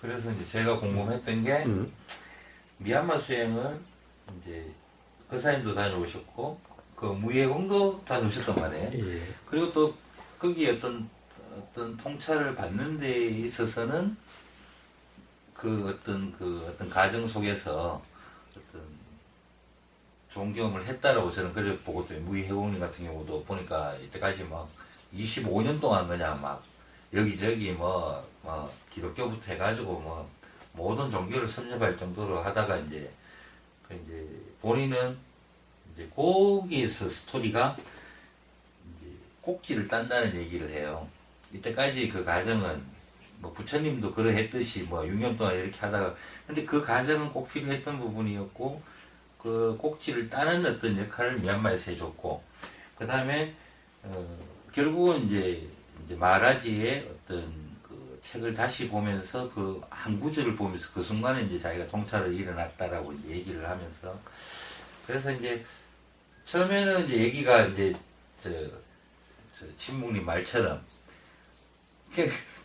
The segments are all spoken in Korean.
그래서 이제 제가 궁금했던 게 미얀마 수행을 이제 거사님도 다녀오셨고 그 무예공도 다녀오셨단 말이에요. 예. 그리고 또 거기 어떤 통찰을 받는 데 있어서는 그 어떤 가정 속에서 어떤 좋은 경험을 했다라고 저는 그래 보고 또 무예공님 같은 경우도 보니까 이때까지 막 25년 동안 그냥 막 여기저기 뭐 기독교부터 해가지고 뭐 모든 종교를 섭렵할 정도로 하다가 이제 본인은 이제 거기에서 스토리가 이제 꼭지를 딴다는 얘기를 해요. 이때까지 그 과정은 뭐 부처님도 그러했듯이 뭐 6년 동안 이렇게 하다가 근데 그 과정은 꼭 필요했던 부분이었고 그 꼭지를 따는 어떤 역할을 미얀마에서 해줬고 그 다음에 결국은 이제 마라지의 어떤 그 책을 다시 보면서 그 한 구절을 보면서 그 순간에 이제 자기가 통찰을 일어났다라고 이제 얘기를 하면서 그래서 이제 처음에는 이제 얘기가 이제 저 친묵님 말처럼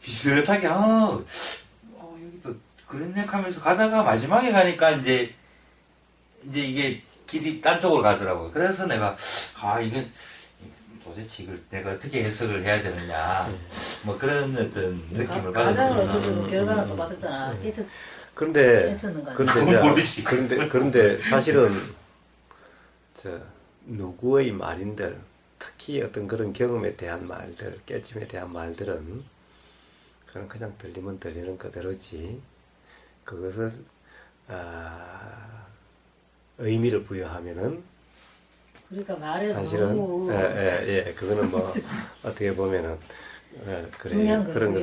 비슷하게 여기도 그랬네 하면서 가다가 마지막에 가니까 이제 이게 길이 딴 쪽으로 가더라고요. 그래서 내가 이게 도대체 이걸 내가 어떻게 해석을 해야 되느냐 뭐 그런 어떤 느낌을 가장으로 받았습니다. 결과는 또 받았잖아. 그런데 사실은 누구의 말인들 특히 어떤 그런 경험에 대한 말들, 깨침에 대한 말들은 그건 그냥 들리면 들리는 그대로지 그것을 의미를 부여하면은 그러니까 말에 사실은 너무 그거는 뭐 어떻게 보면은 그런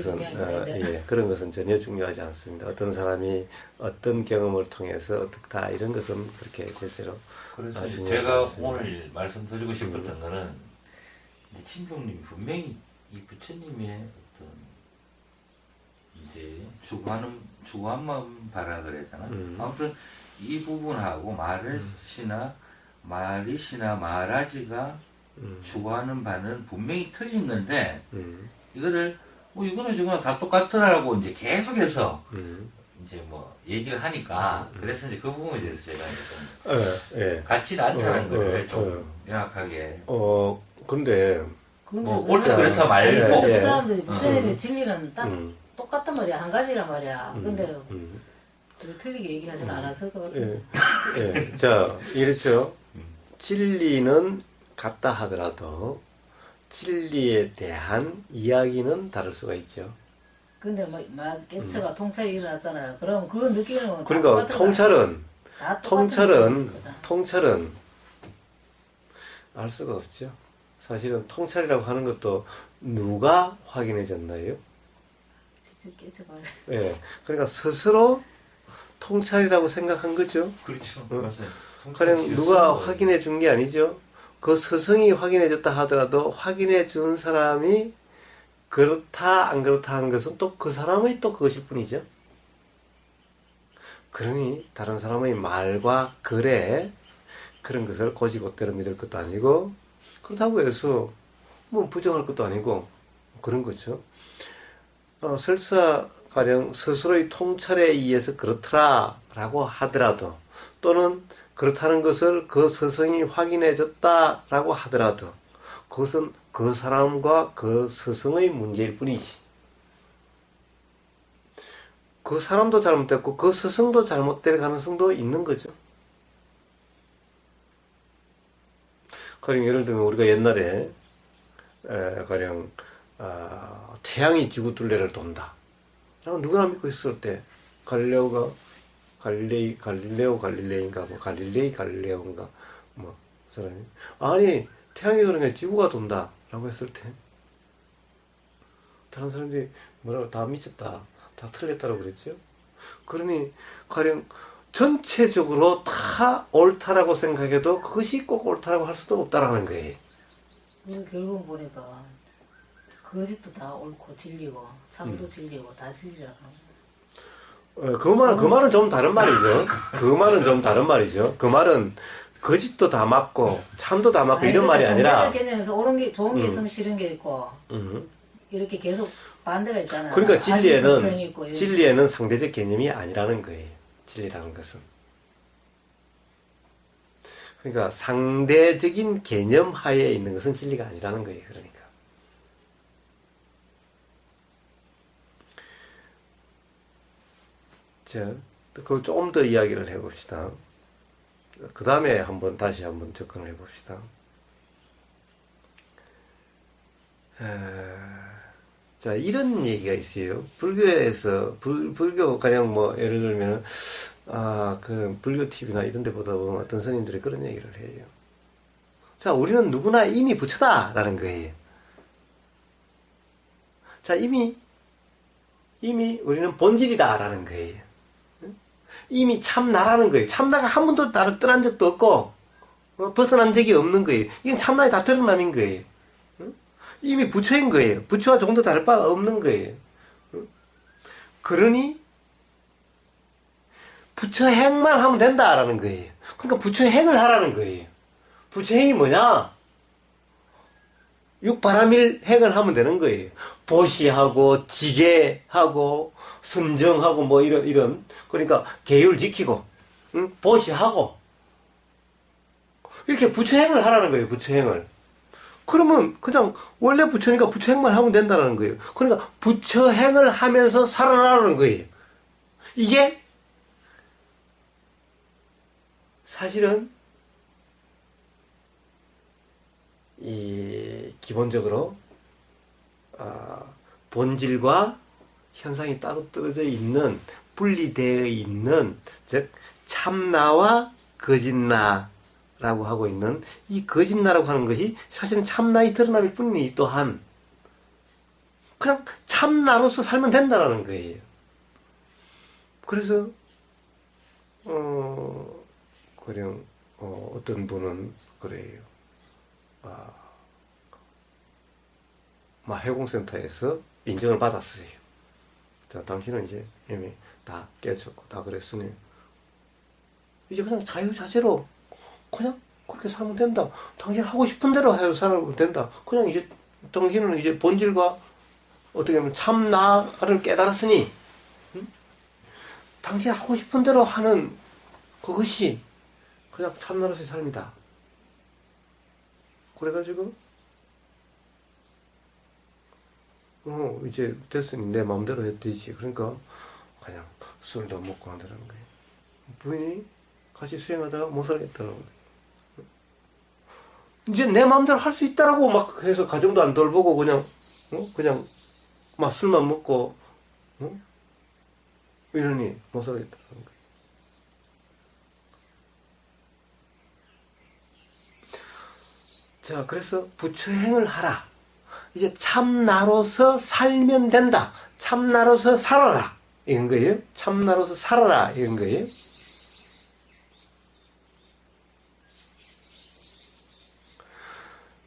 것은 전혀 중요하지 않습니다. 어떤 사람이 어떤 경험을 통해서 어떻다 이런 것은 그렇게 실제로 그래서 중요하지 제가 않습니다. 오늘 말씀드리고 싶었던 거는 이제 친평님이 분명히 이 부처님의 어떤 이제 추구한 마음 바라 그래야 되나? 아무튼 이 부분하고 마리시나 마라지가 추구하는 바는 분명히 틀린 건데 이거를 이거는 저거는 다 똑같더라고 이제 계속해서 이제 뭐 얘기를 하니까 그래서 이제 그 부분에 대해서 제가 이제 같지는 않다는 걸 좀 명확하게 근데 뭐 옳다 그렇다 말고 그 사람들이 부처님의 진리는 딱 똑같단 말이야. 한 가지란 말이야. 근데 틀리게 얘기하지는 않았을 것 같은데. 자, 이렇죠. 진리는 같다 하더라도 진리에 대한 이야기는 다를 수가 있죠. 근데 깨처가 통찰이 일어났잖아요. 그럼 그 느끼는 그러니까 통찰은 알 수가 없죠. 사실은 통찰이라고 하는 것도 누가 확인해 줬나요? 직접 깨쳐봐야 돼. 그러니까 스스로 통찰이라고 생각한 거죠. 그렇죠. 맞아요. 그냥 누가 확인해 준 게 아니죠. 그 스승이 확인해 줬다 하더라도 확인해 준 사람이 그렇다 안 그렇다 하는 것은 또 그 사람의 또 그것일 뿐이죠. 그러니 다른 사람의 말과 글에 그런 것을 곧이곧대로 믿을 것도 아니고 그렇다고 해서 뭐 부정할 것도 아니고 그런 거죠. 설사 가령 스스로의 통찰에 의해서 그렇더라라고 하더라도 또는 그렇다는 것을 그 스승이 확인해 줬다라고 하더라도 그것은 그 사람과 그 스승의 문제일 뿐이지. 그 사람도 잘못됐고 그 스승도 잘못될 가능성도 있는 거죠. 가령 예를 들면 우리가 옛날에 가령 태양이 지구 둘레를 돈다 라고 누구나 믿고 있을 때 갈릴레오 갈릴레이인가 뭐 갈릴레오인가 뭐 사람이 아니 태양이 도는 게 지구가 돈다 라고 했을 때 다른 사람들이 뭐라고 다 미쳤다 다 틀렸다고 그랬죠. 그러니 가령 전체적으로 다 옳다라고 생각해도 그것이 꼭 옳다라고 할 수도 없다라는 거예요. 결국 보니까 그것도 다 옳고 진리고 참도 진리고 다 진리라고 하는 거예요. 그 말은 좀 다른 말이죠. 그 말은 좀 다른 말이죠. 그 말은 거짓도 다 맞고 참도 다 맞고 이런 말이 아니라 개념에서 옳은 게 좋은 게 있으면 싫은 게 있고 이렇게 계속 반대가 있잖아요. 그러니까 아기스성 있고, 예. 진리에는 상대적 개념이 아니라는 거예요. 진리라는 것은. 그러니까 상대적인 개념 하에 있는 것은 진리가 아니라는 거예요. 그러니까. 자, 그 조금 더 이야기를 해봅시다. 그 다음에 다시 한번 접근을 해봅시다. 자, 이런 얘기가 있어요. 불교에서, 불교, 가령 뭐, 예를 들면, 그, 불교 TV나 이런 데 보다 보면 어떤 스님들이 그런 얘기를 해요. 자, 우리는 누구나 이미 부처다! 라는 거예요. 자, 이미 우리는 본질이다! 라는 거예요. 이미 참나라는 거예요. 참나가 한 번도 나를 떠난 적도 없고, 벗어난 적이 없는 거예요. 이건 참나의 다 드러남인 거예요. 이미 부처인 거예요. 부처와 조금 더 다를 바가 없는 거예요. 그러니 부처 행만 하면 된다라는 거예요. 그러니까 부처 행을 하라는 거예요. 부처 행이 뭐냐? 육바라밀 행을 하면 되는 거예요. 보시하고 지게하고 선정하고 뭐 이런 그러니까 계율 지키고 보시하고 이렇게 부처 행을 하라는 거예요. 부처 행을. 그러면 그냥 원래 부처니까 부처행만 하면 된다는 거예요. 그러니까 부처행을 하면서 살아라는 거예요. 이게 사실은 이 기본적으로 본질과 현상이 따로 떨어져 있는 분리되어 있는 즉 참나와 거짓나 라고 하고 있는 이 거짓나라고 하는 것이 사실은 참나의 드러남일 뿐이니 또한 그냥 참나로서 살면 된다라는 거예요. 그래서 그냥 어떤 분은 그래요. 해공센터에서 인정을 받았어요. 자, 당신은 이제 이미 다 깨졌고 다 그랬으니 이제 그냥 자유자재로 그냥 그렇게 살면 된다. 당신 하고 싶은 대로 해서 살면 된다. 그냥 이제 당신은 이제 본질과 어떻게 보면 참나를 깨달았으니 당신 하고 싶은 대로 하는 그것이 그냥 참나로서의 삶이다. 그래가지고 이제 됐으니 내 마음대로 해도 되지. 그러니까 그냥 술도 안 먹고 한다는 거예요. 부인이 같이 수행하다가 못 살겠다는 거예요. 이제 내 마음대로 할 수 있다라고 막 해서 가정도 안 돌보고 그냥 막 술만 먹고 이러니 못 살겠다는 거예요. 자, 그래서 부처행을 하라. 이제 참나로서 살면 된다. 참나로서 살아라. 이런 거예요. 참나로서 살아라. 이런 거예요.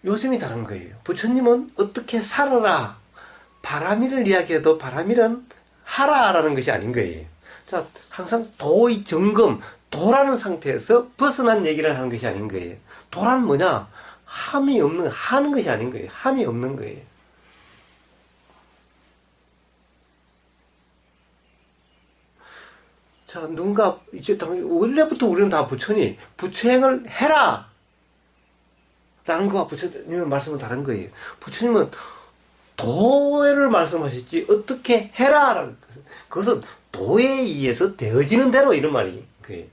요즘이 다른 거예요. 부처님은 어떻게 살아라. 바라미를 이야기해도 바라밀은 하라라는 것이 아닌 거예요. 자, 항상 도의 정금, 도라는 상태에서 벗어난 얘기를 하는 것이 아닌 거예요. 도란 뭐냐? 함이 없는, 하는 것이 아닌 거예요. 함이 없는 거예요. 자, 누군가, 이제 원래부터 우리는 다 부처니, 부처행을 해라! 라는 거와 부처님의 말씀은 다른 거예요. 부처님은 도를 말씀하셨지, 어떻게 해라! 라는 것은, 그것은 도에 의해서 되어지는 대로 이런 말이 거예요.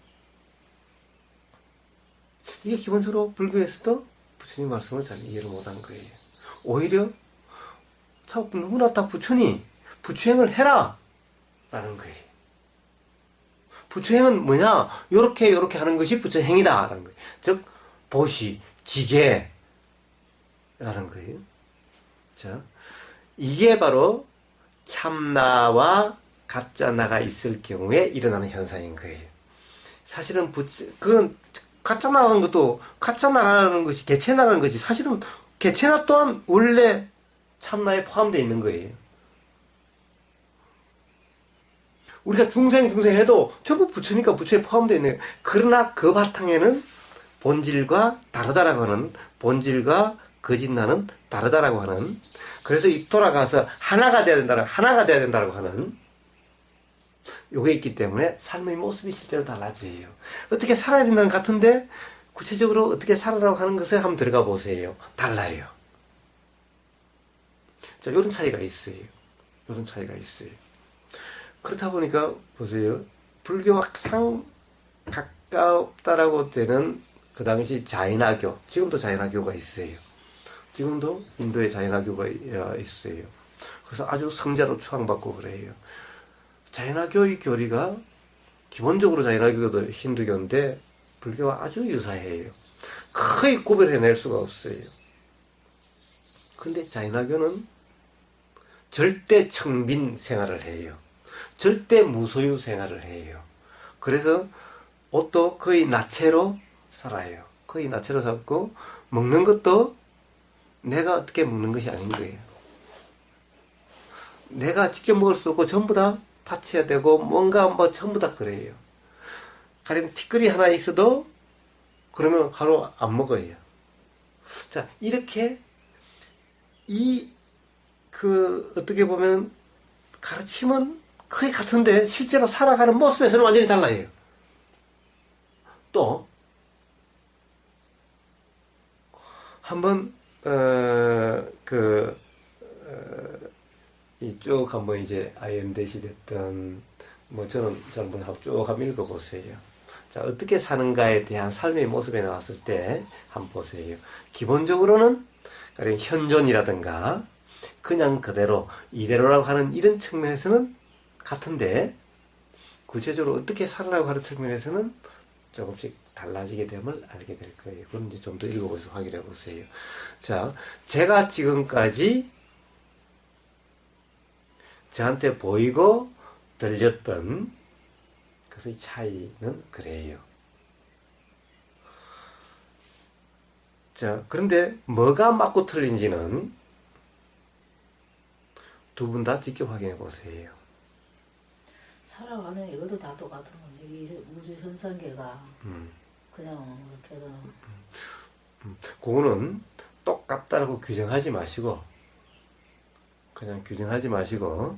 이게 기본적으로 불교에서도 부처님 말씀을 잘 이해를 못한 거예요. 오히려 참 누구나 다 부처니 부처행을 해라 라는 거예요. 부처행은 뭐냐? 요렇게 하는 것이 부처행이다 라는 거예요. 즉 보시, 지게 라는 거예요. 자, 이게 바로 참나와 가짜나가 있을 경우에 일어나는 현상인 거예요. 사실은 그건 가짜나라는 것도, 가짜나라는 것이, 개체나라는 것이 사실은 개체나 또한 원래 참나에 포함되어 있는 거예요. 우리가 중생 해도 전부 부처니까 부처에 포함되어 있는 거예요. 그러나 그 바탕에는 본질과 다르다라고 하는, 본질과 거짓나는 다르다라고 하는, 그래서 이 돌아가서 하나가 돼야 된다라고 하는 요게 있기 때문에 삶의 모습이 실제로 달라져요. 어떻게 살아야 된다는 것 같은데 구체적으로 어떻게 살아라고 하는 것에 한번 들어가 보세요. 달라요. 자, 이런 차이가 있어요. 이런 차이가 있어요. 그렇다 보니까 보세요. 불교와 가장 가깝다라고 되는 그 당시 자인화교, 지금도 자인화교가 있어요. 지금도 인도에 자인화교가 있어요. 그래서 아주 성자로 추앙받고 그래요. 자인화교의 교리가 기본적으로 자인화교도 힌두교인데 불교와 아주 유사해요. 거의 구별해낼 수가 없어요. 근데 자인화교는 절대 청빈 생활을 해요. 절대 무소유 생활을 해요. 그래서 옷도 거의 나체로 살아요. 거의 나체로 살고 먹는 것도 내가 어떻게 먹는 것이 아닌 거예요. 내가 직접 먹을 수도 없고 전부 다 바쳐야 되고 뭔가 뭐 전부 다 그래요. 가령 티끌이 하나 있어도 그러면 하루 안 먹어요. 자, 이렇게 어떻게 보면 가르침은 거의 같은데 실제로 살아가는 모습에서는 완전히 달라요. 또 한번 이쪽 한번 이제 아이언댓이 됐던 뭐 저는 한번 쭉 한번 읽어보세요. 자, 어떻게 사는가에 대한 삶의 모습에 나왔을 때 한번 보세요. 기본적으로는 가령 현존이라든가 그냥 그대로 이대로라고 하는 이런 측면에서는 같은데 구체적으로 어떻게 살아라고 하는 측면에서는 조금씩 달라지게 됨을 알게 될 거예요. 그럼 이제 좀 더 읽어보셔서 확인해 보세요. 자, 제가 지금까지 저한테 보이고 들렸던 것의 차이는 그래요. 자, 그런데 뭐가 맞고 틀린지는 두 분 다 직접 확인해 보세요. 살아가는 이것도 다 똑같은 건데 이 우주 현상계가 그냥 이렇게 해서 그거는 똑같다라고 규정하지 마시고 그냥 규정하지 마시고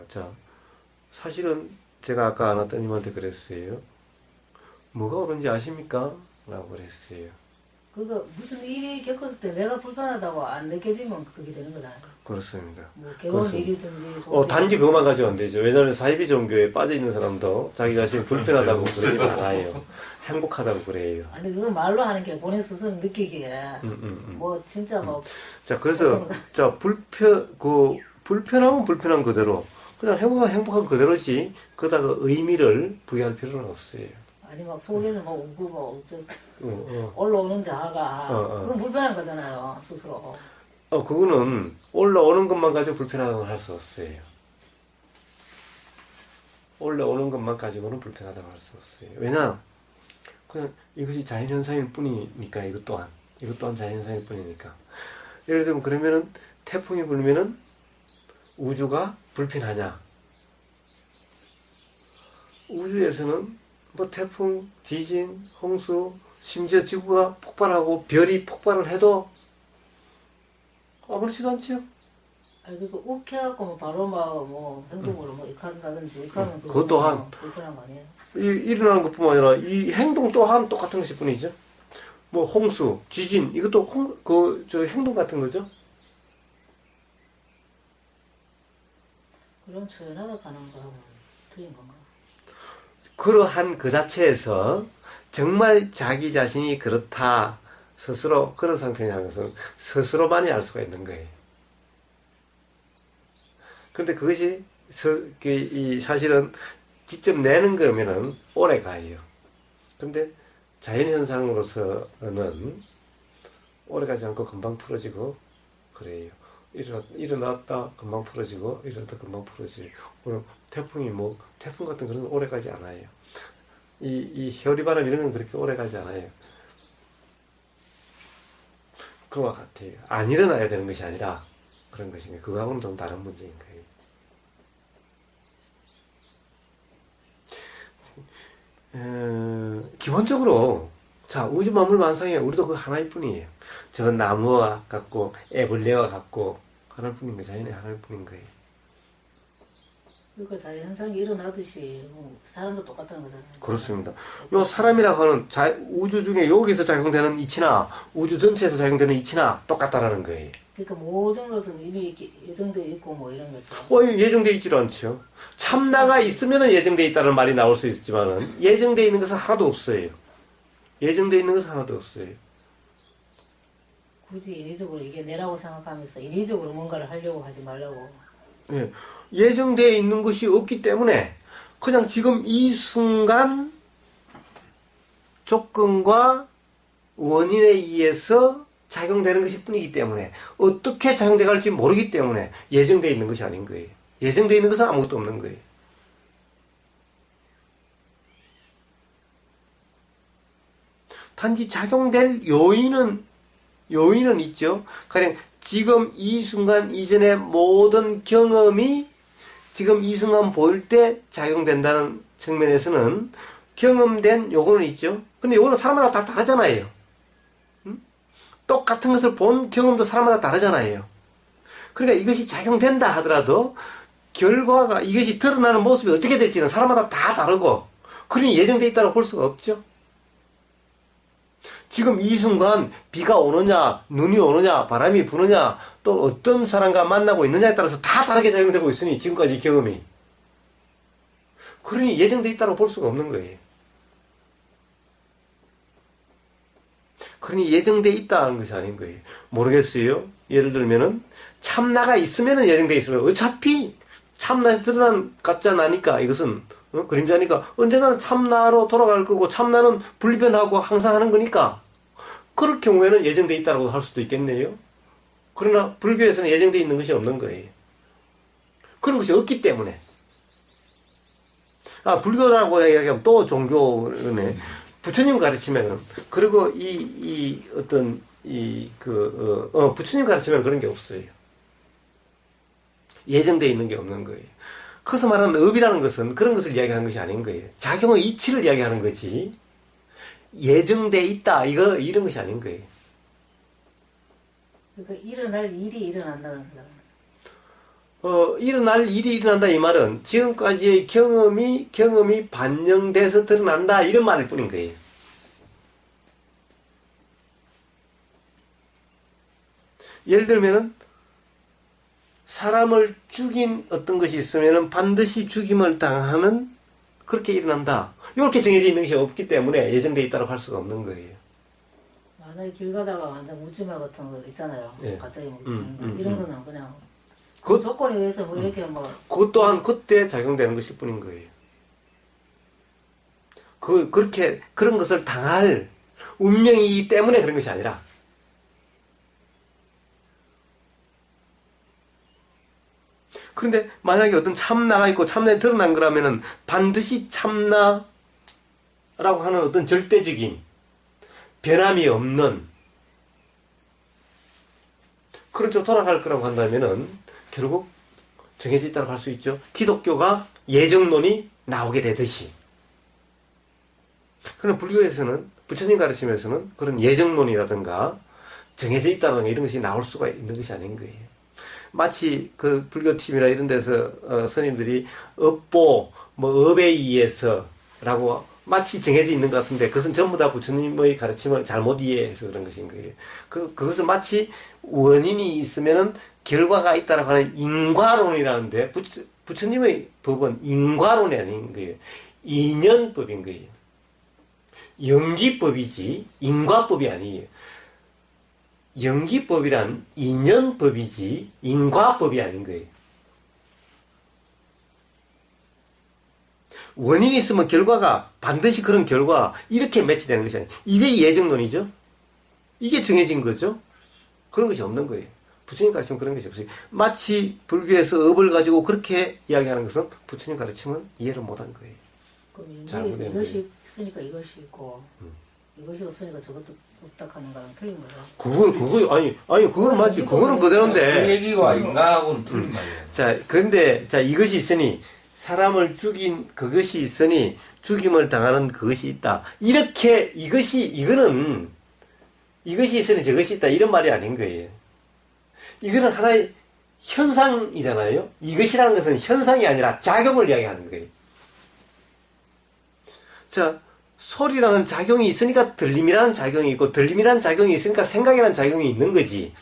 자, 사실은 제가 아까 아나떠님한테 그랬어요. 뭐가 옳은지 아십니까? 라고 그랬어요. 그거 무슨 일이 겪었을 때 내가 불편하다고 안 느껴지면 그게 되는 거다. 그렇습니다. 뭐 괴로운 그렇습니다. 일이든지 좋은 단지 일이든지. 그것만 가지고 안 되죠. 왜냐하면 사이비 종교에 빠져 있는 사람도 자기 자신이 불편하다고 그러지 않아요. 행복하다고 그래요. 아니 그거 말로 하는 게 본인 스스로 느끼기에 뭐 진짜 뭐 자, 그래서 자 불편하면 불편한 그대로 그냥 행복한 그대로지. 그러다가 의미를 부여할 필요는 없어요. 아니 막 속에서 막 웃고 막 어쩌 올라오는데 아가 그건 불편한 거잖아요 스스로. 그거는 올라오는 것만 가지고 불편하다고 할 수 없어요. 올라오는 것만 가지고는 불편하다고 할 수 없어요. 왜냐? 그냥 이것이 자연현상일 뿐이니까, 이것 또한 자연현상일 뿐이니까. 예를 들면, 그러면은, 태풍이 불면은, 우주가 불편하냐? 우주에서는, 뭐, 태풍, 지진, 홍수, 심지어 지구가 폭발하고, 별이 폭발을 해도, 아무렇지도 않지요? 아니 그거 욱해갖고 뭐 바로 막 뭐 행동으로 뭐 익한다든지 익하면 그것 또한 불편한 거 아니에요? 일어나는 것뿐만 아니라 이 행동 또한 똑같은 것일 뿐이죠. 뭐 홍수, 지진 이것도 저 행동 같은 거죠. 그럼 초연하다 가는 거하고 틀린 건가? 그러한 그 자체에서 정말 자기 자신이 그렇다 스스로 그런 상태냐는 것은 스스로만이 알 수가 있는 거예요. 근데 그것이 사실은 직접 내는 거면은 오래 가요. 근데 자연현상으로서는 오래 가지 않고 금방 풀어지고 그래요. 일어났다 금방 풀어지고 일어났다 금방 풀어지고. 그럼 태풍 같은 그런 건 오래 가지 않아요. 이 현리바람 이런 건 그렇게 오래 가지 않아요. 그와 같아요. 안 일어나야 되는 것이 아니라 그런 것인데 그거하고는 좀 다른 문제인 거예요. 기본적으로 자, 우주 만물 만상에 우리도 그 하나일 뿐이에요. 저 나무와 같고 애벌레와 같고 하나일 뿐인 거예요. 자연의 하나일 뿐인 거예요. 그러니까 자연 현상이 일어나듯이 뭐 사람도 똑같다는 거잖아요. 그렇습니다. 요 사람이라고 하는 우주 중에 여기서 작용되는 이치나 우주 전체에서 작용되는 이치나 똑같다라는 거예요. 그러니까 모든 것은 이미 이렇게 예정되어 있고 뭐 이런 거죠. 예정되어 있지도 않죠. 참나가 있으면 예정되어 있다는 말이 나올 수 있지만은 예정되어 있는 것은 하나도 없어요. 예정되어 있는 것은 하나도 없어요. 굳이 인위적으로 이게 내라고 생각하면서 인위적으로 뭔가를 하려고 하지 말라고. 예, 예정되어 있는 것이 없기 때문에 그냥 지금 이 순간 조건과 원인에 의해서 작용되는 것일 뿐이기 때문에 어떻게 작용돼 갈지 모르기 때문에 예정되어 있는 것이 아닌 거예요. 예정되어 있는 것은 아무것도 없는 거예요. 단지 작용될 요인은 있죠. 가령 지금 이 순간 이전의 모든 경험이 지금 이 순간 보일 때 작용된다는 측면에서는 경험된 요거는 있죠. 근데 요거는 사람마다 다 다르잖아요. 똑같은 것을 본 경험도 사람마다 다르잖아요. 그러니까 이것이 작용된다 하더라도 결과가 이것이 드러나는 모습이 어떻게 될지는 사람마다 다 다르고 그러니 예정되어 있다고 볼 수가 없죠. 지금 이 순간 비가 오느냐 눈이 오느냐 바람이 부느냐 또 어떤 사람과 만나고 있느냐에 따라서 다 다르게 작용되고 있으니 지금까지 경험이 그러니 예정되어 있다고 볼 수가 없는 거예요. 그러니 예정되어 있다는 것이 아닌 거예요. 모르겠어요. 예를 들면은 참나가 있으면은 예정되어 있어요. 어차피 참나에서 드러난 가짜 나니까 이것은 그림자니까 언젠가는 참나로 돌아갈 거고 참나는 불변하고 항상 하는 거니까 그럴 경우에는 예정되어 있다고 할 수도 있겠네요. 그러나 불교에서는 예정되어 있는 것이 없는 거예요. 그런 것이 없기 때문에 불교라고 이야기하면 또 종교네. 부처님 가르치면은 그리고 부처님 가르치면 그런 게 없어요. 예정되어 있는 게 없는 거예요. 그래서 말하는 업이라는 것은 그런 것을 이야기하는 것이 아닌 거예요. 작용의 이치를 이야기하는 거지. 예정되어 있다 이런 것이 아닌 거예요. 그러니까 일어날 일이 일어난다는 거다. 일어날 일이 일어난다 이 말은 지금까지의 경험이 반영돼서 드러난다 이런 말일 뿐인 거예요. 예를 들면은 사람을 죽인 어떤 것이 있으면은 반드시 죽임을 당하는 그렇게 일어난다. 이렇게 정해져 있는 것이 없기 때문에 예정되어 있다고 할 수가 없는 거예요. 만약에 길 가다가 완전 묻지마 같은 거 있잖아요. 예. 갑자기 뭐 이런 거는 그냥 그 조건에 의해서 뭐 이렇게 뭐 그것 또한 그때 작용되는 것일 뿐인 거예요. 그렇게 그런 것을 당할 운명이기 때문에 그런 것이 아니라 그런데 만약에 어떤 참나가 있고 참나에 드러난 거라면은 반드시 참나라고 하는 어떤 절대적인 변함이 없는 그런 쪽으로 돌아갈 거라고 한다면은 결국 정해져 있다고 할 수 있죠. 기독교가 예정론이 나오게 되듯이. 그러나 불교에서는 부처님 가르치면서는 그런 예정론이라든가 정해져 있다는 이런 것이 나올 수가 있는 것이 아닌 거예요. 마치 그 불교팀이나 이런 데서 스님들이 업보, 업에 의해서라고 마치 정해져 있는 것 같은데 그것은 전부 다 부처님의 가르침을 잘못 이해해서 그런 것인 거예요. 그것은 마치 원인이 있으면은 결과가 있다라고 하는 인과론이라는데 부처님의 법은 인과론이 아닌 거예요. 인연법인 거예요. 연기법이지 인과법이 아니에요. 연기법이란 인연법이지 인과법이 아닌 거예요. 원인이 있으면 결과가 반드시 그런 결과 이렇게 매치되는 것이 아니에요. 이게 예정론이죠. 이게 정해진 거죠. 그런 것이 없는 거예요. 부처님 가르치면 그런 것이 없어요. 마치 불교에서 업을 가지고 그렇게 이야기하는 것은 부처님 가르치면 이해를 못한 거예요. 그럼 연기에서 이것이 있으니까 이것이 있고 이것이 없으니까 저것도 없다 하는 거랑 틀린 거죠. 그거는 맞지. 그거는 그대로인데. 그 얘기가 인간하고는 틀린 말이에요. 자, 근데 이것이 있으니 사람을 죽인 그것이 있으니 죽임을 당하는 그것이 있다. 이렇게 이거는 이것이 있으니 저것이 있다 이런 말이 아닌 거예요. 이거는 하나의 현상이잖아요. 이것이라는 것은 현상이 아니라 작용을 이야기하는 거예요. 자, 소리라는 작용이 있으니까 들림이라는 작용이 있고 들림이라는 작용이 있으니까 생각이라는 작용이 있는 거지.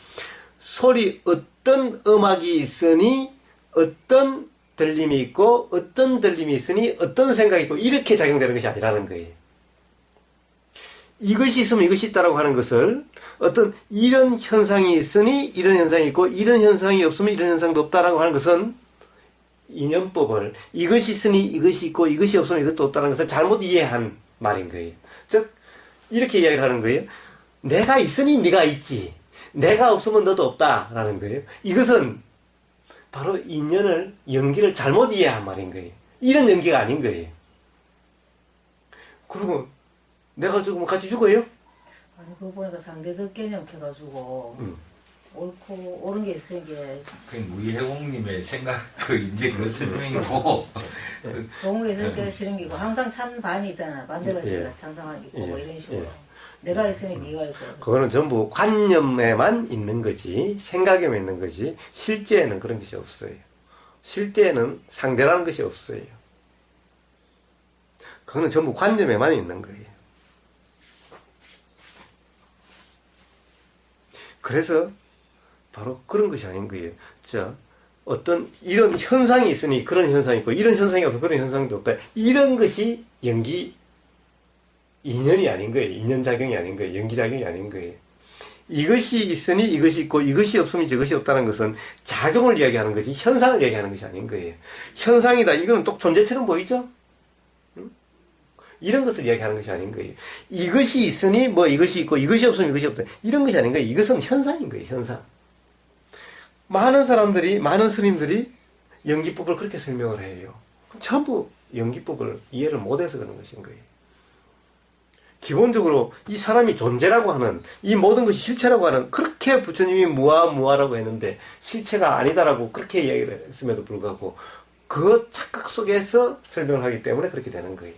소리 어떤 음악이 있으니 어떤 들림이 있고 어떤 들림이 있으니 어떤 생각이 있고 이렇게 작용되는 것이 아니라는 거예요. 이것이 있으면 이것이 있다라고 하는 것을 어떤 이런 현상이 있으니 이런 현상이 있고 이런 현상이 없으면 이런 현상도 없다라고 하는 것은 이념법을 이것이 있으니 이것이 있고 이것이 없으면 이것도 없다는 것을 잘못 이해한 말인 거예요. 즉 이렇게 이야기를 하는 거예요. 내가 있으니 네가 있지. 내가 없으면 너도 없다라는 거예요. 이것은 바로 인연을 연기를 잘못 이해한 말인 거예요. 이런 연기가 아닌 거예요. 그러면 내가 죽으면 같이 죽어요? 아니 그거 보니까 상대적 개념 해가지고 옳고 옳은 게 있으니까 그 무희회공님의 생각도 이제 그 설명이고 좋은 게 있으니까 싫은 게 있고 항상 참 반이 있잖아. 반대가 있으니까 예. 찬성한 게 있고 뭐 예. 이런 식으로 예. 내가 있으니 네가 있고 그거는 전부 관념에만 있는 거지 생각에만 있는 거지 실제에는 그런 것이 없어요. 실제에는 상대라는 것이 없어요. 그거는 전부 관념에만 있는 거예요. 그래서 바로 그런 것이 아닌 거예요. 자, 어떤 이런 현상이 있으니 그런 현상이 있고 이런 현상이 없고 그런 현상도 없다. 이런 것이 인연이 아닌 거예요. 인연작용이 아닌 거예요. 연기작용이 아닌 거예요. 이것이 있으니 이것이 있고 이것이 없으면 저것이 없다는 것은 작용을 이야기하는 거지 현상을 이야기하는 것이 아닌 거예요. 현상이다. 이거는 똑 존재처럼 보이죠? 이런 것을 이야기하는 것이 아닌 거예요. 이것이 있으니 뭐 이것이 있고 이것이 없으면 이것이 없다. 이런 것이 아닌 거예요. 이것은 현상인 거예요. 현상. 많은 사람들이 많은 스님들이 연기법을 그렇게 설명을 해요. 전부 연기법을 이해를 못해서 그런 것인 거예요. 기본적으로 이 사람이 존재라고 하는 이 모든 것이 실체라고 하는 그렇게 부처님이 무아무아라고 했는데 실체가 아니다라고 그렇게 이야기를 했음에도 불구하고 그 착각 속에서 설명을 하기 때문에 그렇게 되는 거예요.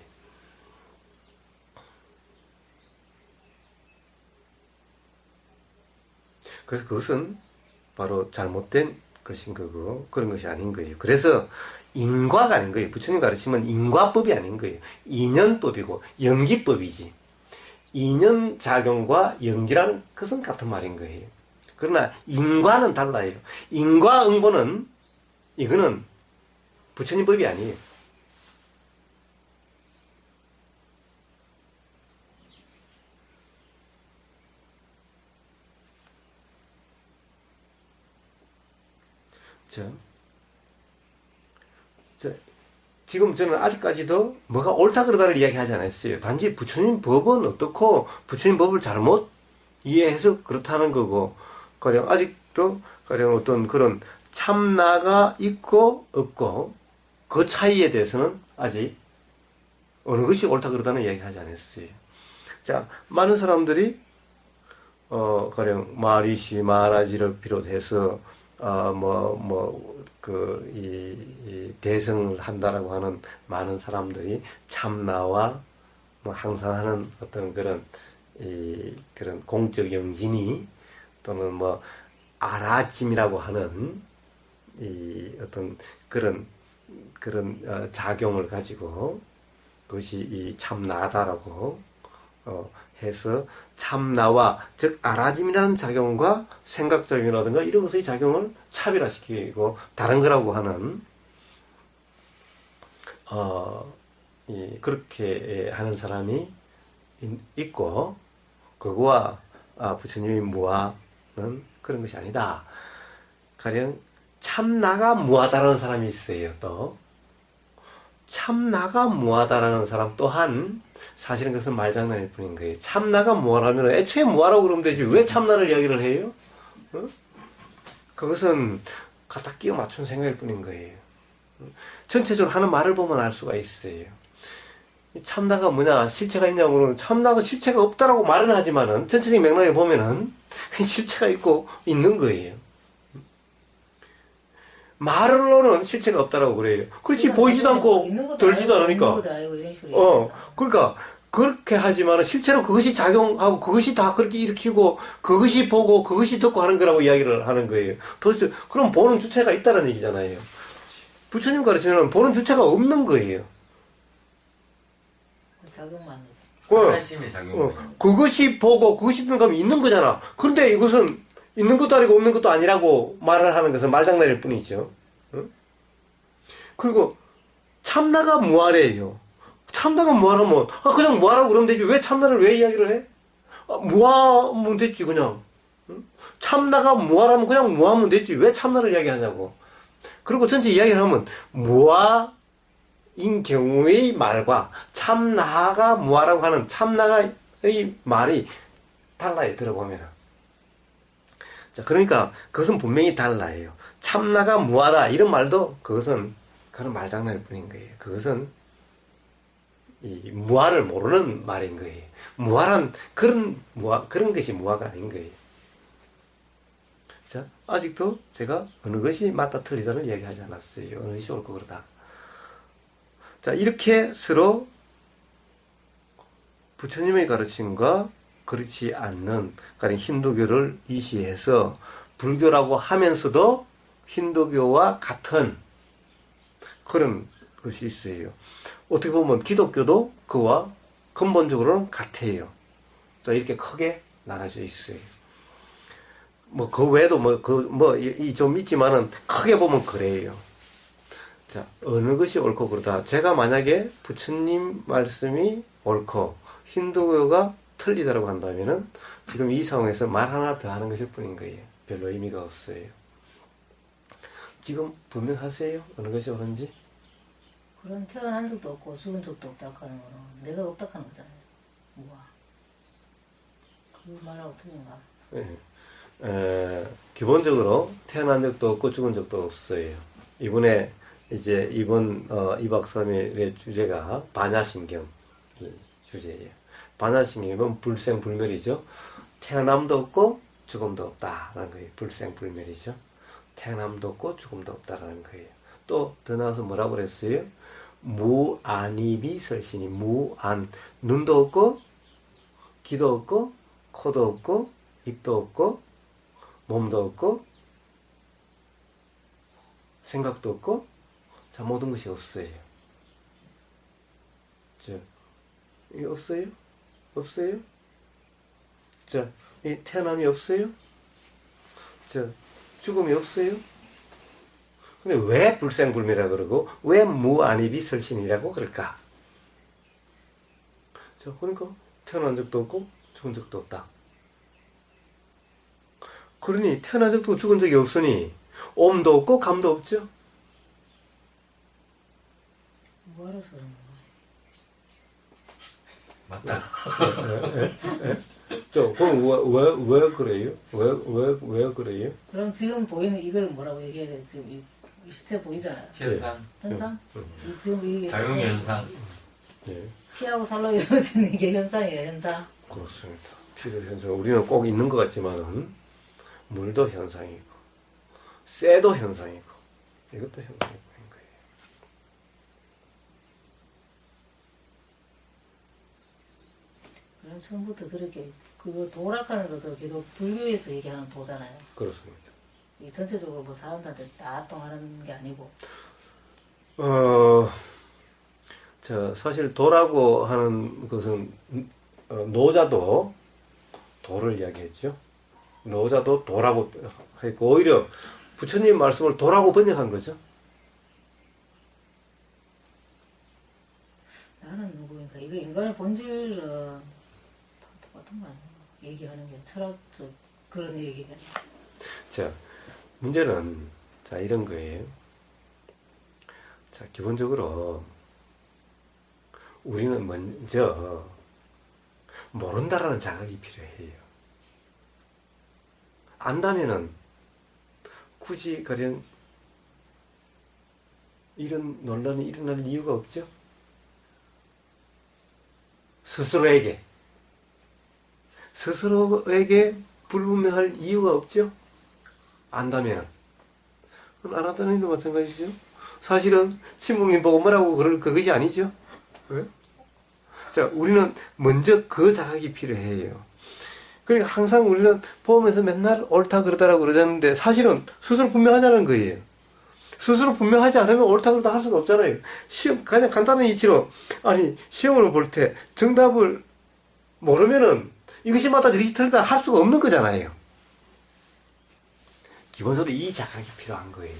그래서 그것은 바로 잘못된 것인 거고 그런 것이 아닌 거예요. 그래서 인과가 아닌 거예요. 부처님 가르치면 인과법이 아닌 거예요. 인연법이고 연기법이지. 인연작용과 연기라는 것은 같은 말인 거예요. 그러나 인과는 달라요. 인과응보는 이거는 부처님 법이 아니에요. 지금 저는 아직까지도 뭐가 옳다 그러다를 이야기하지 않았어요. 단지 부처님 법은 어떻고 부처님 법을 잘못 이해해서 그렇다는 거고 가령 아직도 가령 어떤 그런 참나가 있고 없고 그 차이에 대해서는 아직 어느 것이 옳다 그러다는 이야기하지 않았어요. 자, 많은 사람들이 가령 마리시 마하라지를 비롯해서 이 대성을 한다라고 하는 많은 사람들이 참나와 뭐 항상 하는 어떤 그런 공적 영진이 또는 뭐 아라찜이라고 하는 어떤 그런 작용을 가지고 그것이 이 참나다라고 해서 참나와 즉 아라짐이라는 작용과 생각작용이라든가 이런 것의 작용을 차별화시키고 다른 거라고 하는 그렇게 하는 사람이 있고 그거와 부처님이 무아는 그런 것이 아니다. 가령 참나가 무하다라는 사람이 있어요. 또 참나가 무하다라는 사람 또한 사실은 그것은 말장난일 뿐인 거예요. 참나가 무하라면 애초에 무하라고 그러면 되지 왜 참나를 이야기를 해요? 그것은 갖다 끼워 맞춘 생각일 뿐인 거예요. 전체적으로 하는 말을 보면 알 수가 있어요. 참나가 뭐냐 실체가 있냐고 그러면 참나가 실체가 없다라고 말은 하지만은 전체적인 맥락에 보면은 실체가 있고 있는 거예요. 말로는 실체가 없다라고 그래요. 그렇지, 보이지도 않고 들지도 않으니까. 그러니까 그렇게 하지만 실제로 그것이 작용하고 그것이 다 그렇게 일으키고 그것이 보고 그것이 듣고 하는 거라고 이야기를 하는 거예요. 도대체 그럼 보는 주체가 있다는 얘기잖아요. 부처님 가르치면 보는 주체가 없는 거예요. 작용만. 하나쯤에 작용. 그것이 보고 그것이 듣는 감이 있는 거잖아. 그런데 이것은 있는 것도 아니고 없는 것도 아니라고 말을 하는 것은 말장난일 뿐이죠. 응? 그리고 참나가 무아래예요. 참나가 무아라면 그냥 무아라고 그러면 되지. 왜 참나를 왜 이야기를 해? 무아하면 됐지 그냥. 응? 참나가 무아라면 그냥 무아하면 됐지. 왜 참나를 이야기하냐고. 그리고 전체 이야기를 하면 무아인 경우의 말과 참나가 무아라고 하는 참나의 말이 달라요. 들어보면. 자, 그러니까 그것은 분명히 달라요. 참나가 무아다 이런 말도 그것은 그런 말장난일 뿐인 거예요. 그것은 이 무아를 모르는 말인 거예요. 무아란 그런 것이 무아가 아닌 거예요. 자, 아직도 제가 어느 것이 맞다 틀리다를 얘기하지 않았어요. 어느 것이 옳고 그러다. 자, 이렇게 서로 부처님의 가르침과 그렇지 않는 그러니까 힌두교를 이시해서 불교라고 하면서도 힌두교와 같은 그런 것이 있어요. 어떻게 보면 기독교도 그와 근본적으로는 같아요. 자, 이렇게 크게 나눠져 있어요. 뭐 그 외에도 좀 있지만은 크게 보면 그래요. 자, 어느 것이 옳고 그러다. 제가 만약에 부처님 말씀이 옳고 힌두교가 틀리다라고 한다면은 지금 이 상황에서 말 하나 더 하는 것일 뿐인 거예요. 별로 의미가 없어요. 지금 분명하세요? 어느 것이 옳은지? 그런 태어난 적도 없고 죽은 적도 없다 하는 거는 내가 없다 하는 거잖아요. 뭐야? 그 말하고 틀린가? 네. 기본적으로 태어난 적도 없고 죽은 적도 없어요. 이번 2박 3일의 주제가 반야심경이 주제예요. 반야심경이면 불생불멸이죠. 태어남도 없고 죽음도 없다라는 거예요. 불생불멸이죠. 태어남도 없고 죽음도 없다라는 거예요. 또 더 나와서 뭐라고 그랬어요? 무안입이 설신이 무안 눈도 없고 귀도 없고 코도 없고 입도 없고 몸도 없고 생각도 없고 자 모든 것이 없어요. 자, 이 없어요? 없어요? 자, 이 태어남이 없어요? 자, 죽음이 없어요? 근데 왜 불생불멸이라고 그러고 왜 무안입이 설신이라고 그럴까? 자, 그러니까 태어난 적도 없고 죽은 적도 없다. 그러니 태어난 적도 죽은 적이 없으니 옴도 없고 감도 없죠? 뭐라서 그런 거야? 맞다. 그럼 왜 그래요? 왜 그래요? 그럼 지금 보이는 이걸 뭐라고 얘기해야 돼? 지금 이 실제 보이잖아요. 현상. 현상? 지금 이게 작용 현상. 네. 피하고 살로 이루어지는 이게 현상이에요. 현상. 그렇습니다. 피도 현상. 우리는 꼭 있는 것 같지만은 물도 현상이고 쇠도 현상이고 이것도 현상인 거예요. 그럼 처음부터 그렇게 그거 도락하는 것도 기독 불교에서 얘기하는 도잖아요. 그렇습니다. 이 전체적으로 뭐 사람들한테 다 통하는 게 아니고. 사실 도라고 하는 것은 노자도 도를 이야기했죠. 노자도 도라고 했고 오히려 부처님 말씀을 도라고 번역한 거죠. 나는 누구인가? 이거 인간의 본질은 다 똑같은 거 아니야? 얘기하는 게 철학적 그런 얘기가. 자, 문제는 자 이런 거예요. 자, 기본적으로 우리는 먼저 모른다라는 자각이 필요해요. 안다면은 굳이 가령 이런 논란이 일어날 이유가 없죠. 스스로에게 불분명할 이유가 없죠. 안다면은 아나타님도 마찬가지죠. 사실은 신부님 보고 뭐라고 그럴 그것이 아니죠. 네? 자, 우리는 먼저 그 자각이 필요해요. 그러니까 항상 우리는 보면서 맨날 옳다 그러다라고 그러자는데 사실은 스스로 분명하자는 거예요. 스스로 분명하지 않으면 옳다 그러다 할 수가 없잖아요. 시험, 그냥 간단한 이치로, 아니, 시험을 볼 때 정답을 모르면은 이것이 맞다 저것이 틀리다 할 수가 없는 거잖아요. 기본적으로 이 자각이 필요한 거예요.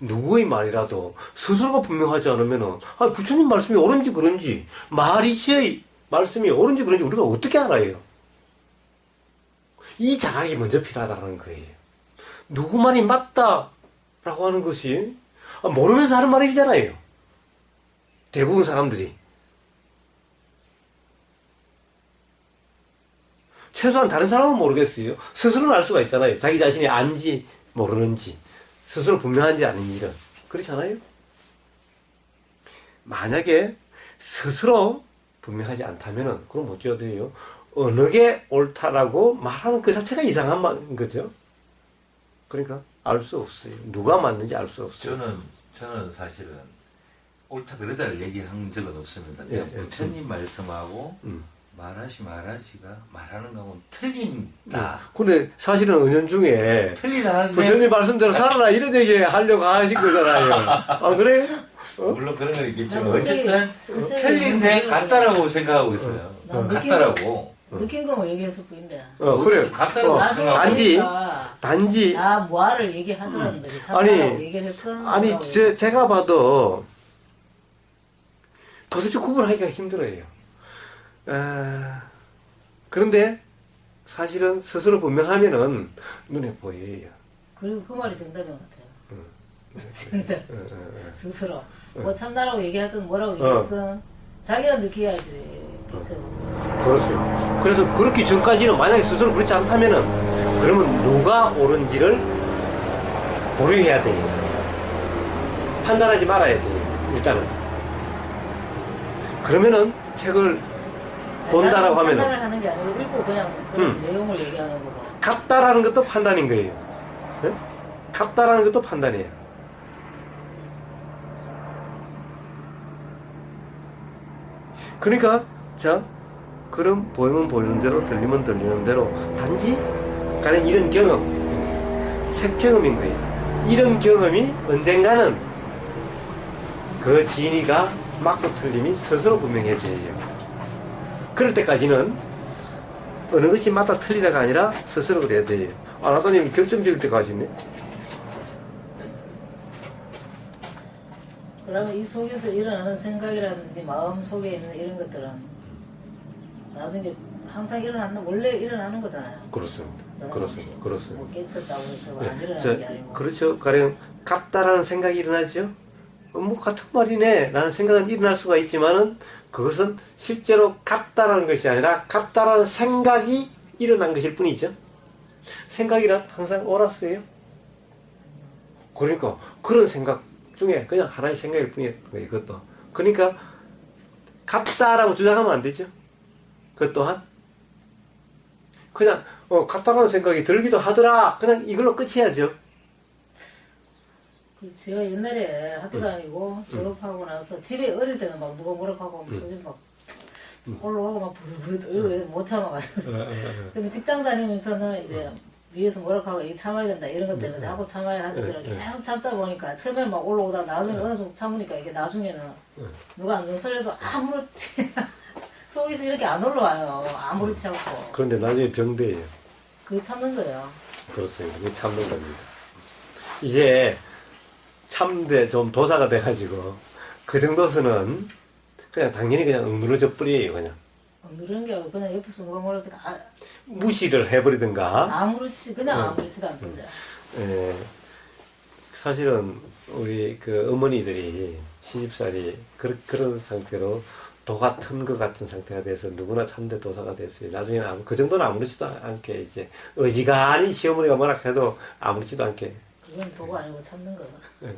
누구의 말이라도 스스로가 분명하지 않으면은, 아, 부처님 말씀이 옳은지 그런지, 마리시의 말씀이 옳은지 그런지 우리가 어떻게 알아요? 이 자각이 먼저 필요하다는 거예요. 누구 말이 맞다라고 하는 것이 모르면서 하는 말이잖아요. 대부분 사람들이. 최소한 다른 사람은 모르겠어요. 스스로는 알 수가 있잖아요. 자기 자신이 안지 모르는지, 스스로 분명한지 아닌지는. 그렇잖아요. 만약에 스스로 분명하지 않다면은 그럼 어찌해야 돼요? 어느 게 옳다라고 말하는 그 자체가 이상한 말인 거죠. 그러니까 알 수 없어요. 누가 맞는지 알 수 없어요. 저는 사실은 옳다 그러다를 얘기한 적은 없습니다. 예, 부처님 말씀하고 말하시가 말하는 거하고는 틀린다. 근데 사실은 은연중에 틀리다는데 부처님 말씀대로 살아라 이런 얘기 하려고 하신 거잖아요. 아, 그래? 물론 그런 건 있겠지만 난 어쨌든 갑자기 틀린데 같다라고 생각하고 있어요. 난 같다라고. 느낀 거만 얘기했을 뿐인데. 그래. 같다라고 생각하고 단지, 그러니까 단지, 다 뭐하를 얘기하더라는 거지. 참다라고 얘기를 했건. 아니, 제가 봐도 도대체 구분하기가 힘들어요. 그런데 사실은 스스로 분명하면은 눈에 보여요. 그리고 그 말이 정답인 것 같아요. 정답. 스스로. 뭐 참다라고 얘기하든 뭐라고 얘기하든 자기가 느껴야지. 그렇죠. 그렇습니다. 그래서 그렇기 전까지는 만약에 스스로 그렇지 않다면은 그러면 누가 옳은지를 보류해야 돼요. 판단하지 말아야 돼요. 일단은. 그러면은 책을 본다라고 하면은 판단을 하는 게 아니고 읽고 그냥 그런 내용을 얘기하는 거고. 같다라는 것도 판단인 거예요. 네? 같다라는 것도 판단이에요. 그러니까 자, 그럼 보이면 보이는 대로 들리면 들리는 대로 단지 가령 이런 경험, 책 경험인 거예요. 이런 경험이 언젠가는 그 진위가 맞고 틀림이 스스로 분명해져요. 그럴 때까지는 어느 것이 맞다 틀리다가 아니라 스스로 그래야 돼요. 아나타님이 결정적일 때까지네. 그러면 이 속에서 일어나는 생각이라든지 마음 속에 있는 이런 것들은 나중에 항상 원래 일어나는 거잖아요. 그렇습니다. 그렇습니다. 그렇습니다. 뭐 깨쳤다고 해서 안 네. 일어나는 게 아니고. 그렇죠. 가령 같다라는 생각이 일어나죠. 뭐 같은 말이네 라는 생각은 일어날 수가 있지만은 그것은 실제로 같다라는 것이 아니라 같다라는 생각이 일어난 것일 뿐이죠. 생각이란 항상 옳았어요. 그러니까 그런 생각 중에 그냥 하나의 생각일 뿐이에요. 이것도. 그러니까 같다라고 주장하면 안 되죠. 그것 또한 그냥 같다라는 생각이 들기도 하더라. 그냥 이걸로 끝이야죠. 제가 옛날에 학교 다니고 졸업하고 나서 집에 어릴 때는 막 누가 뭐라고 하고 속에서 막 올라오고 막 부들부들 못 참아가서 근데 직장 다니면서는 이제 위에서 뭐라고 하고 이거 참아야 된다 이런 것 때문에 자꾸 참아야 하더라고요. 계속 참다 보니까 처음에 막 올라오다 나중에 어느 정도 참으니까 이게 나중에는 누가 안 좋은 소리 해도 아무렇지 속에서 이렇게 안 올라와요. 아무렇지 않고. 그런데 나중에 병돼요. 그게 참는 거예요. 그렇습니다. 그게 참는 겁니다. 이제 참되 좀 도사가 돼가지고 그 정도서는 그냥 당연히 그냥 응누러져 버려요. 그냥 누른 게 아니고 그냥 옆에서 누가 뭐라고 다 무시를 해버리든가. 아무렇지 그냥 아무렇지도 않던데. 예, 사실은 우리 그 어머니들이 시집살이 그런 상태로 도 같은 것 같은 상태가 돼서 누구나 참되 도사가 됐어요. 나중에는 그 정도는 아무렇지도 않게 이제 어지간히 시어머니가 뭐라 해도 아무렇지도 않게. 그건 도가 아니고 참는 거다. 예.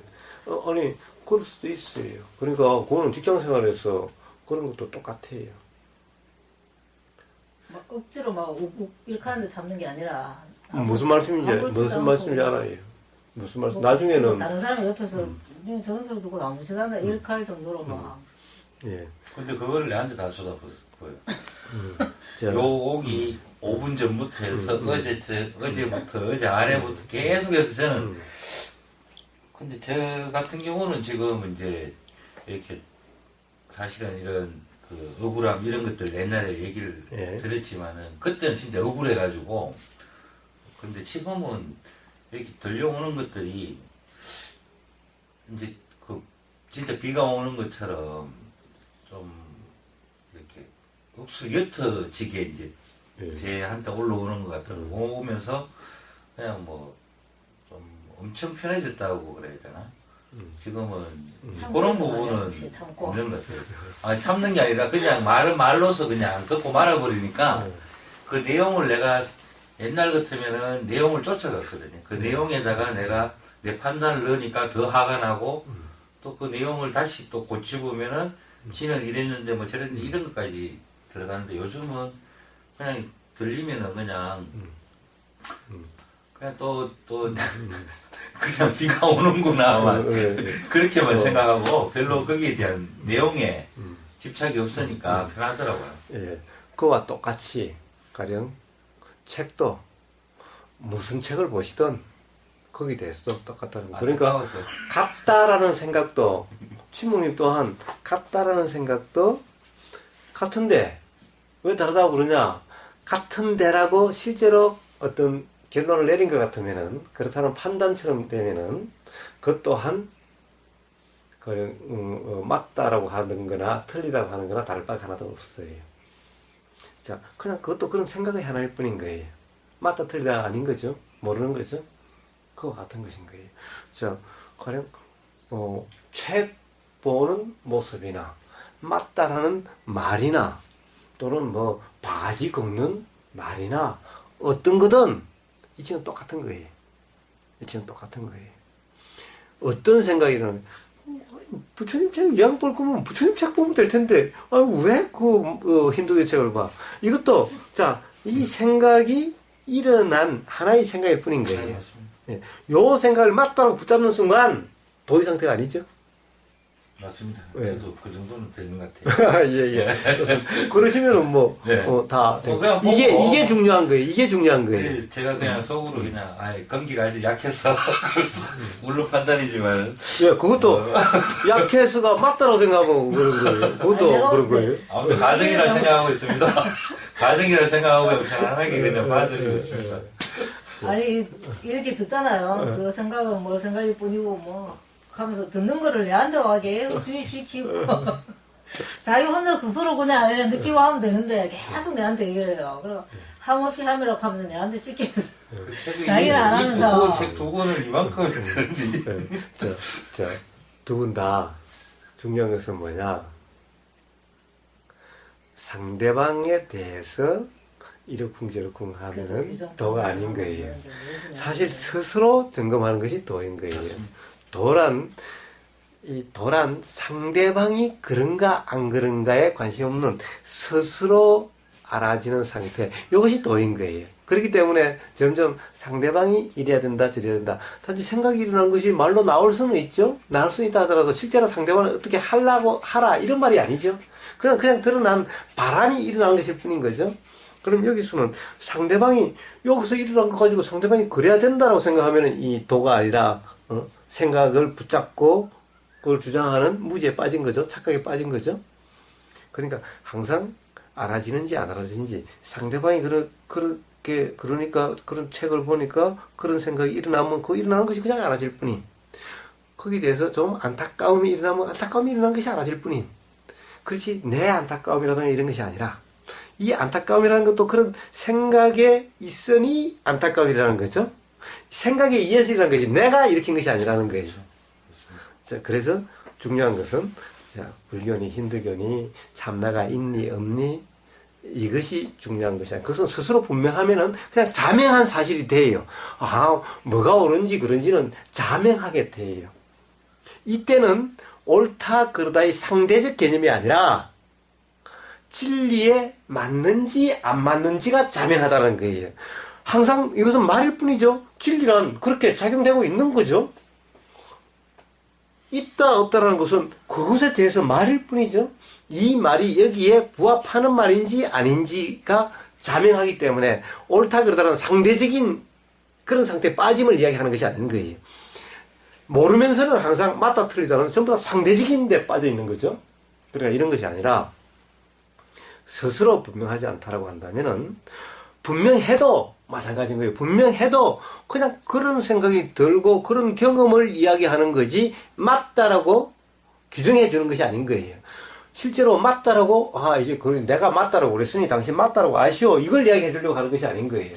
아니 그럴 수도 있어요. 그러니까 그거는 직장 생활에서 그런 것도 똑같아요. 막 억지로 막 욱욱 이렇게 하는데 참는 게 아니라 무슨 말씀인지 아무렇지도 무슨 않고 말씀인지 알아요. 무슨 말씀? 뭐, 나중에는 다른 사람이 옆에서 저런 소리 듣고 나무시다나 일할 정도로 막. 예. 근데 그거를 내한테 다 쏟아부어요. 자, 요 오기 5분 전부터 해서 어제부터 어제 아래부터 계속해서 저는 근데 저 같은 경우는 지금 이제 이렇게 사실은 이런 그 억울함 이런 것들 옛날에 얘기를 예. 들었지만은 그때는 진짜 억울해가지고 근데 지금은 이렇게 들려오는 것들이 이제 그 진짜 비가 오는 것처럼 좀 이렇게 억수 옅어지게 이제 예. 제한테 올라오는 것 같더라고 오면서 그냥 뭐 좀 엄청 편해졌다고 그래야 되나? 지금은 참고 그런 있는 거 아니야, 부분은 혹시 참고? 없는 것 같아요. 아니, 참는 게 아니라 그냥 말로서 그냥 듣고 말아버리니까 그 내용을 내가 옛날 같으면은 내용을 쫓아갔거든요. 그 내용에다가 내가 내 판단을 넣으니까 더 화가 나고 또 그 내용을 다시 또 고치보면은 지는 이랬는데 뭐 저랬는데 이런 것까지 들어가는데 요즘은 그냥 들리면은 그냥 또 그냥 비가 오는구나만 그렇게만 생각하고 별로 거기에 대한 내용에 집착이 없으니까 편하더라고요. 예. 그와 똑같이 가령 책도 무슨 책을 보시든 거기에 대해서도 똑같다는 거. 그러니까 안타까워서. 같다라는 생각도 친목님 또한 같다라는 생각도 같은데 왜 다르다고 그러냐? 같은데라고 실제로 어떤 결론을 내린 것 같으면은 그렇다는 판단처럼 되면은 그것 또한 맞다라고 하는 거나 틀리다고 하는 거나 다를 바가 하나도 없어요. 자, 그냥 그것도 그런 생각의 하나일 뿐인 거예요. 맞다 틀리다 아닌 거죠. 모르는 거죠. 그와 같은 것인 거예요. 자, 가령 책 보는 모습이나 맞다라는 말이나 또는 뭐 바가지 긁는 말이나 어떤 거든 이치는 똑같은 거예요. 이치는 똑같은 거예요. 어떤 생각이 일어나면 부처님 책 양 볼 거면 부처님 책 보면 될 텐데 왜 그 힌두교 책을 봐? 이것도 자, 이 생각이 일어난 하나의 생각일 뿐인 거예요. 예. 요 생각을 맞다고 붙잡는 순간 도의 상태가 아니죠. 맞습니다. 예. 저도 그 정도는 되는 것 같아요. 예. 그러시면은 뭐, 네. 다. 그냥 보고. 이게 중요한 거예요. 이게 중요한 거예요. 제가 그냥 속으로 그냥 검기가 아주 약해서 물론 판단이지만 예, 그것도 약해서가 맞다고 생각하고 그런 거예요. 그것도 그런 거예요. 아무튼 가정이라 생각하고 있습니다. 가정이라 생각하고 편안하게 그냥 받아들이고 있습니다. 아니 이렇게 듣잖아요. 그 생각은 뭐 생각일 뿐이고 뭐 하면서 듣는 거를 내한테 와 계속 주입시키고 자기 혼자 스스로 그냥 이런 느끼고 하면 되는데 계속 내한테 이래요. 그리고 함없이 함이라고 하면서 내한테 시키면서 자기는 안 하면서 책 두 권을 이만큼 되는데 자, 두 분 다 중요한 것은 뭐냐? 상대방에 대해서 이러쿵저러쿵 하면은 도가 아닌 거예요. 사실 스스로 점검하는 것이 도인 거예요. 도란 상대방이 그런가 안 그런가에 관심 없는 스스로 알아지는 상태. 이것이 도인 거예요. 그렇기 때문에 점점 상대방이 이래야 된다 저래야 된다. 단지 생각이 일어난 것이 말로 나올 수는 있죠. 나올 수는 있다 하더라도 실제로 상대방을 어떻게 하라 이런 말이 아니죠. 그냥 드러난 바람이 일어나는 것일 뿐인 거죠. 그럼 여기서는 상대방이 여기서 일어난 거 가지고 상대방이 그래야 된다라고 생각하면은 이 도가 아니라 생각을 붙잡고 그걸 주장하는 무지에 빠진 거죠. 착각에 빠진 거죠. 그러니까 항상 알아지는지 안 알아지는지 상대방이 그러니까 그런 책을 보니까 그런 생각이 일어나면 그 일어나는 것이 그냥 알아질 뿐인 거기에 대해서 좀 안타까움이 일어나면 안타까움이 일어난 것이 알아질 뿐인 그렇지 내 안타까움이라든가 이런 것이 아니라 이 안타까움이라는 것도 그런 생각에 있으니 안타까움이라는 거죠. 생각에 의해서 일어난 것이 내가 일으킨 것이 아니라는 거예요. 자, 그래서 중요한 것은 자, 불교니 힌두교니 참나가 있니 없니 이것이 중요한 것이 아니라 그것은 스스로 분명하면은 그냥 자명한 사실이 돼요. 뭐가 옳은지 그런지는 자명하게 돼요. 이때는 옳다 그러다의 상대적 개념이 아니라 진리에 맞는지 안 맞는지가 자명하다는 거예요. 항상 이것은 말일 뿐이죠. 진리란 그렇게 작용되고 있는 거죠. 있다 없다라는 것은 그것에 대해서 말일 뿐이죠. 이 말이 여기에 부합하는 말인지 아닌지가 자명하기 때문에 옳다 그러다는 상대적인 그런 상태에 빠짐을 이야기하는 것이 아닌 거예요. 모르면서는 항상 맞다 틀리다는 전부 다 상대적인 데 빠져 있는 거죠. 그러니까 이런 것이 아니라 스스로 분명하지 않다라고 한다면은 분명해도 마찬가지인 거예요. 분명해도 그냥 그런 생각이 들고 그런 경험을 이야기하는 거지 맞다라고 규정해 주는 것이 아닌 거예요. 실제로 맞다라고 이제 내가 맞다라고 그랬으니 당신 맞다라고 아시오 이걸 이야기해 주려고 하는 것이 아닌 거예요.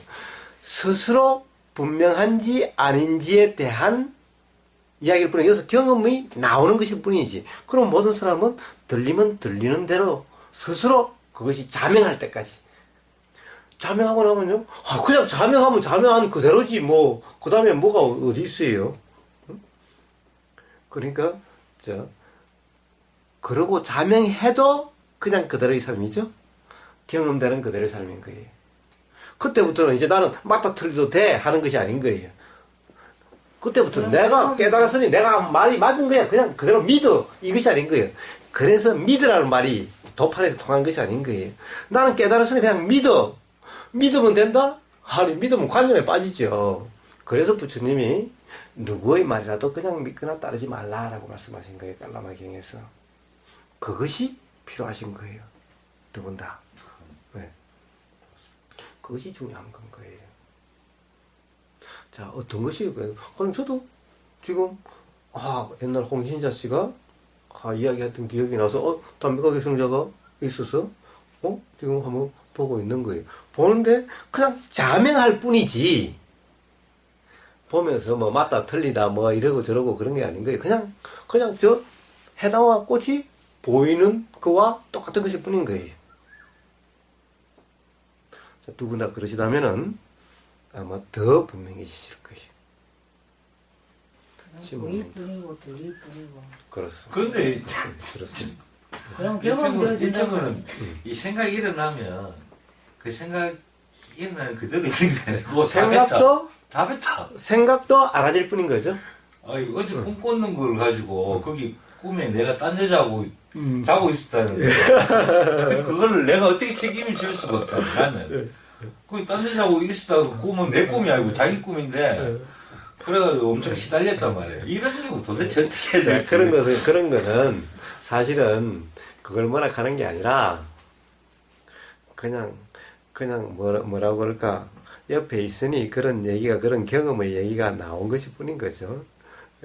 스스로 분명한지 아닌지에 대한 이야기일 뿐이에요. 여기서 경험이 나오는 것일 뿐이지. 그럼 모든 사람은 들리면 들리는 대로 스스로 그것이 자명할 때까지. 자명하고 나면요? 그냥 자명하면 자명한 그대로지, 뭐. 그 다음에 뭐가 어디 있어요? 응? 그러니까, 그러고 자명해도 그냥 그대로의 삶이죠? 경험되는 그대로의 삶인 거예요. 그때부터는 이제 나는 맞다 틀려도 돼 하는 것이 아닌 거예요. 그때부터 내가 깨달았으니 내가 말이 맞는 거야. 그냥 그대로 믿어. 이것이 아닌 거예요. 그래서 믿으라는 말이 도판에서 통한 것이 아닌 거예요. 나는 깨달았으니 그냥 믿어. 믿으면 된다? 아니, 믿으면 관념에 빠지죠. 그래서 부처님이 누구의 말이라도 그냥 믿거나 따르지 말라라고 말씀하신 거예요. 깔라마경에서. 그것이 필요하신 거예요. 두 분 다. 네. 그것이 중요한 건 거예요. 자, 어떤 것이, 그럼 저도 지금, 옛날 홍신자 씨가, 이야기했던 기억이 나서, 담배가게 성자가 있어서, 지금 한번 보고 있는 거예요. 보는데, 그냥 자명할 뿐이지, 보면서 뭐, 맞다, 틀리다, 뭐, 이러고 저러고 그런 게 아닌 거예요. 그냥 저 해당화 꽃이 보이는 그와 똑같은 것일 뿐인 거예요. 자, 두 분 다 그러시다면은, 아마 더 분명해지실 거예요. 보일 뿐이고 들릴 뿐이고. 그렇습니다. 근데 그렇습니다. 그럼 경험되어진다면 이 생각이 일어나면 그 생각 일어나는 그대로 있는 게 아니고 다 뱉어. 생각도 알아질 뿐인 거죠. 어제 꿈 꿨는 걸 가지고 거기 꿈에 내가 딴 여자하고 자고 있었다는 거. 그거를 내가 어떻게 책임을 질 수가 없잖아, 나는. 거기 딴 여자하고 있었다고 꿈은 내 꿈이 아니고 자기 꿈인데 그래가지고 엄청 시달렸단 말이에요. 이런 경우 도대체 어떻게 해야 될지. 그런 거는 사실은 그걸 뭐라 하는 게 아니라 그냥 뭐라고 그럴까 옆에 있으니 그런 얘기가 그런 경험의 얘기가 나온 것일 뿐인 거죠.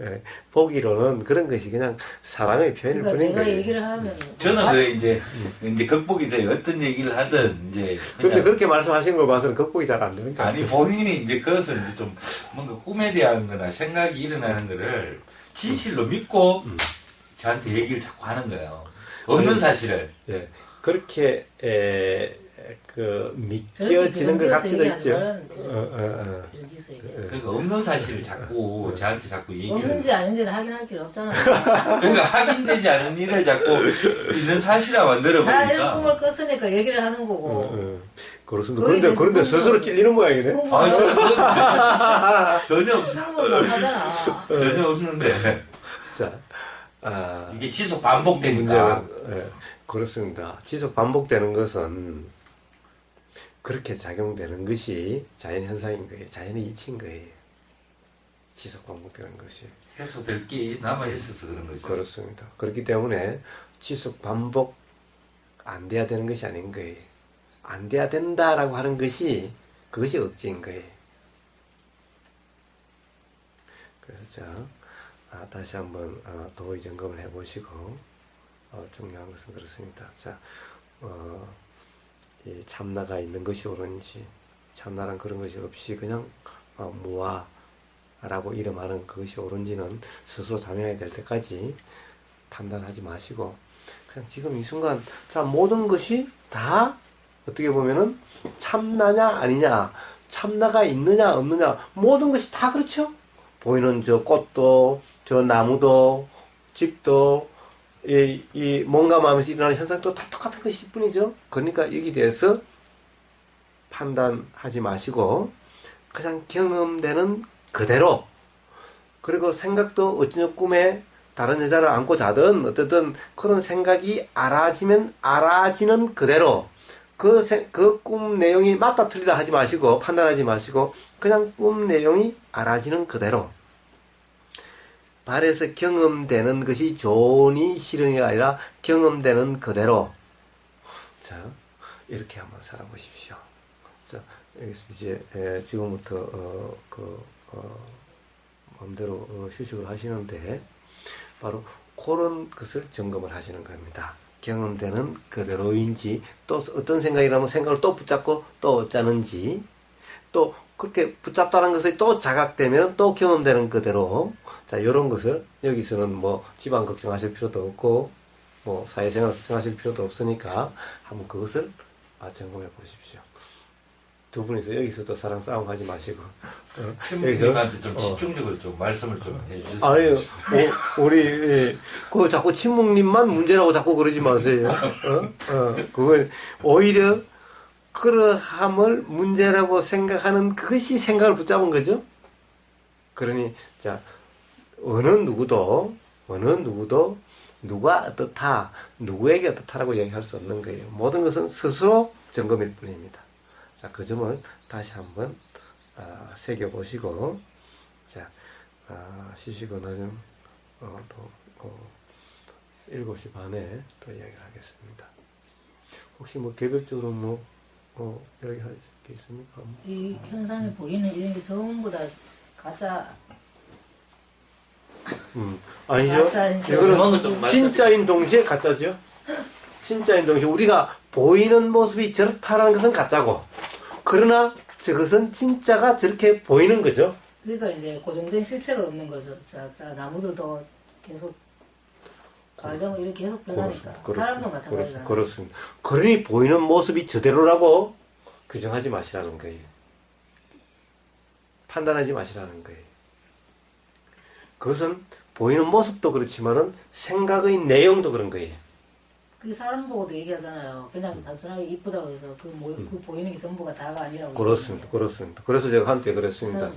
예, 보기로는 그런 것이 그냥 사랑의 표현일 그러니까 뿐인 내가 거예요. 얘기를 하면 저는 그래 이제 극복이 돼요. 어떤 얘기를 하든 이제. 근데 그렇게 말씀하신 걸 봐서는 극복이 잘 안 되는 거 아니 본인이 이제 그것을 이제 좀 뭔가 꿈에 대한 거나 생각이 일어나는 거를 진실로 믿고 저한테 얘기를 자꾸 하는 거예요. 없는 사실을. 예, 그렇게 믿겨지는 것 같이도 있죠. 이런 짓을 얘기해요. 그러니까 없는 사실을 자꾸 저한테 자꾸 얘기를. 없는지 아닌지는 확인할 필요 없잖아요. 그러니까 확인되지 않은 일을 자꾸 있는 사실화 만들어 다 이런 보니까. 꿈을 꿨으니까 얘기를 하는 거고. 그렇습니다. 그런데 스스로 찔리는 모양이네. 전혀 없어. 하잖아. 전혀 없는데. 자, 이게 지속 반복되니까. 그렇습니다. 지속 반복되는 것은 그렇게 작용되는 것이 자연현상인 거예요. 자연의 이치인 거예요. 지속 반복되는 것이. 해소될 게 남아있어서 그런 거죠. 그렇습니다. 그렇기 때문에 지속 반복 안 돼야 되는 것이 아닌 거예요. 안 돼야 된다라고 하는 것이 그것이 억지인 거예요. 그래서 다시 한번 도의 점검을 해보시고 중요한 것은 그렇습니다. 자, 이 참나가 있는 것이 옳은지 참나란 그런 것이 없이 그냥 무아라고 이름하는 그것이 옳은지는 스스로 자명해야 될 때까지 판단하지 마시고 그냥 지금 이 순간 자 모든 것이 다 어떻게 보면은 참나냐 아니냐 참나가 있느냐 없느냐 모든 것이 다 그렇죠. 보이는 저 꽃도 저 나무도 집도 이 뭔가 마음에서 일어나는 현상도 다 똑같은 것일 뿐이죠. 그러니까 여기 대해서 판단하지 마시고 그냥 경험되는 그대로, 그리고 생각도 어쩌면 꿈에 다른 여자를 안고 자든 어쨌든 그런 생각이 알아지면 알아지는 그대로, 그 꿈 내용이 맞다 틀리다 하지 마시고 판단하지 마시고 그냥 꿈 내용이 알아지는 그대로, 발에서 경험되는 것이 좋으니 싫으니 아니라 경험되는 그대로. 자, 이렇게 한번 살아보십시오. 자, 여기서 이제 지금부터 마음대로 휴식을 하시는데 바로 그런 것을 점검을 하시는 겁니다. 경험되는 그대로인지, 또 어떤 생각이라면 생각을 또 붙잡고 또 어쩌는지, 또 그렇게 붙잡다는 것이 또 자각되면 또 경험되는 그대로. 자, 이런 것을 여기서는 뭐 집안 걱정하실 필요도 없고 뭐 사회생활 걱정하실 필요도 없으니까 한번 그것을 점검해 보십시오. 두 분이서 여기서도 사랑 싸움 하지 마시고 친구님한테 좀 집중적으로 좀 말씀을 좀 해주세요. 아유, 우리 그 자꾸 친목님만 문제라고 자꾸 그러지 마세요. 그걸 오히려 그러함을 문제라고 생각하는 그것이 생각을 붙잡은 거죠. 그러니 자, 어느 누구도 누가 어떻다, 누구에게 어떻다라고 얘기할 수 없는 거예요. 모든 것은 스스로 점검일 뿐입니다. 자, 그 점을 다시 한번 새겨보시고, 자, 쉬시고 나좀 또 7시 반에 또 이야기를 하겠습니다. 혹시 뭐 개별적으로 이야기할 게 있습니까? 이 현상에 보이는 이런 게 전부 다 가짜. 아니죠. 이거는 진짜인 동시에 가짜죠. 진짜인 동시에 우리가 보이는 모습이 저렇다라는 것은 가짜고, 그러나 저것은 진짜가 저렇게 보이는 거죠. 그러니까 이제 고정된 실체가 없는 거죠. 자, 나무들도 계속 가령 이렇게 계속 변하니까 사람도 마찬가지다. 그렇습니다. 그러니 보이는 모습이 저대로라고 규정하지 마시라는 거예요. 판단하지 마시라는 거예요. 그것은 보이는 모습도 그렇지만은 생각의 내용도 그런 거예요. 그 사람 보고도 얘기하잖아요. 그냥 단순하게 이쁘다고 해서 그 보이는 게 전부가 다가 아니라고. 그렇습니다. 그래서 제가 한때 그랬습니다.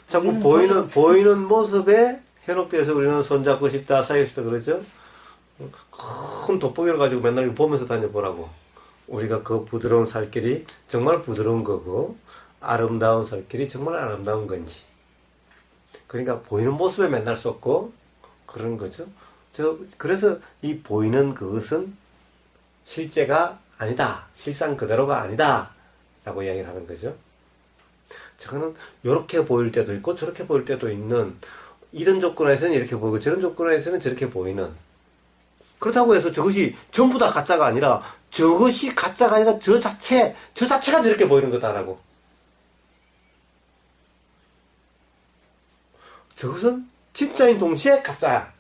자꾸 우리는 보이는 모습에 현혹돼서 우리는 손잡고 싶다, 사귀고 싶다 그러죠. 큰 돋보기를 가지고 맨날 보면서 다녀보라고. 우리가 그 부드러운 살길이 정말 부드러운 거고, 아름다운 살길이 정말 아름다운 건지. 그러니까 보이는 모습에 맨날 쏟고 그런 거죠. 그래서 이 보이는 그것은 실제가 아니다, 실상 그대로가 아니다 라고 이야기를 하는 거죠. 저거는 이렇게 보일 때도 있고 저렇게 보일 때도 있는, 이런 조건에서는 이렇게 보이고 저런 조건에서는 저렇게 보이는, 그렇다고 해서 저것이 전부 다 가짜가 아니라 저것이 가짜가 아니라 저 자체가 저렇게 보이는 거다라고. 저것은 진짜인 동시에 가짜야.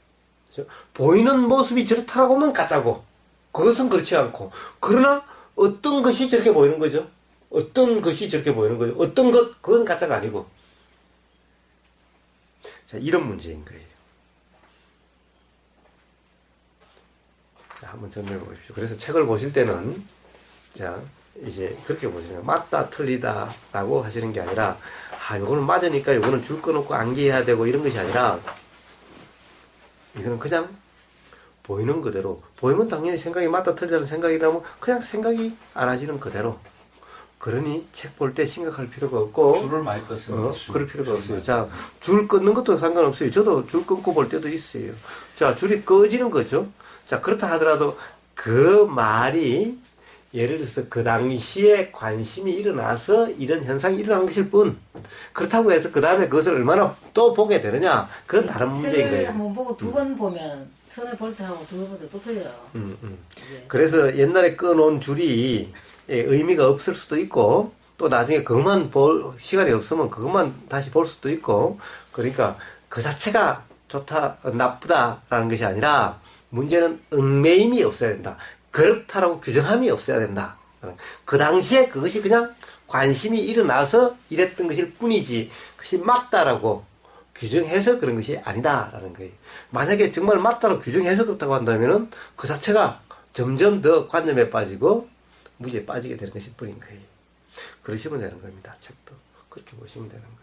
보이는 모습이 저렇다라고 하면 가짜고, 그것은 그렇지 않고, 그러나 어떤 것이 저렇게 보이는 거죠. 어떤 것이 저렇게 보이는 거죠. 어떤 것, 그건 가짜가 아니고. 자, 이런 문제인 거예요. 자, 한번 정리해 보십시오. 그래서 책을 보실 때는, 자, 이제 그렇게 보시는 거예요. 맞다, 틀리다 라고 하시는 게 아니라, 요거는 맞으니까 요거는 줄 끊고 암기해야 되고 이런 것이 아니라, 이거는 그냥 보이는 그대로, 보이면 당연히 생각이 맞다 틀리다는 생각이라면 그냥 생각이 알아지는 그대로. 그러니 책 볼 때 심각할 필요가 없고, 줄을 많이 껐습니다. 그럴 필요가 없어요. 자, 줄 끊는 것도 상관없어요. 저도 줄 끊고 볼 때도 있어요. 자, 줄이 꺼지는 거죠. 자, 그렇다 하더라도 그 말이 예를 들어서 그 당시에 관심이 일어나서 이런 현상이 일어난 것일 뿐, 그렇다고 해서 그 다음에 그것을 얼마나 또 보게 되느냐, 그건 다른 문제인 책을 거예요. 한번 보고 두 번 보면 처음에 볼 때 하고 두 번 볼 때 또 틀려요. 예. 그래서 옛날에 끊어놓은 줄이 의미가 없을 수도 있고, 또 나중에 그것만 볼 시간이 없으면 그것만 다시 볼 수도 있고, 그러니까 그 자체가 좋다, 나쁘다라는 것이 아니라 문제는 얽매임이 없어야 된다. 그렇다라고 규정함이 없어야 된다. 그 당시에 그것이 그냥 관심이 일어나서 이랬던 것일 뿐이지, 그것이 맞다라고 규정해서 그런 것이 아니다라는 거예요. 만약에 정말 맞다라고 규정해서 그렇다고 한다면은 그 자체가 점점 더 관념에 빠지고 무지에 빠지게 되는 것일 뿐인 거예요. 그러시면 되는 겁니다. 책도. 그렇게 보시면 되는 거예요.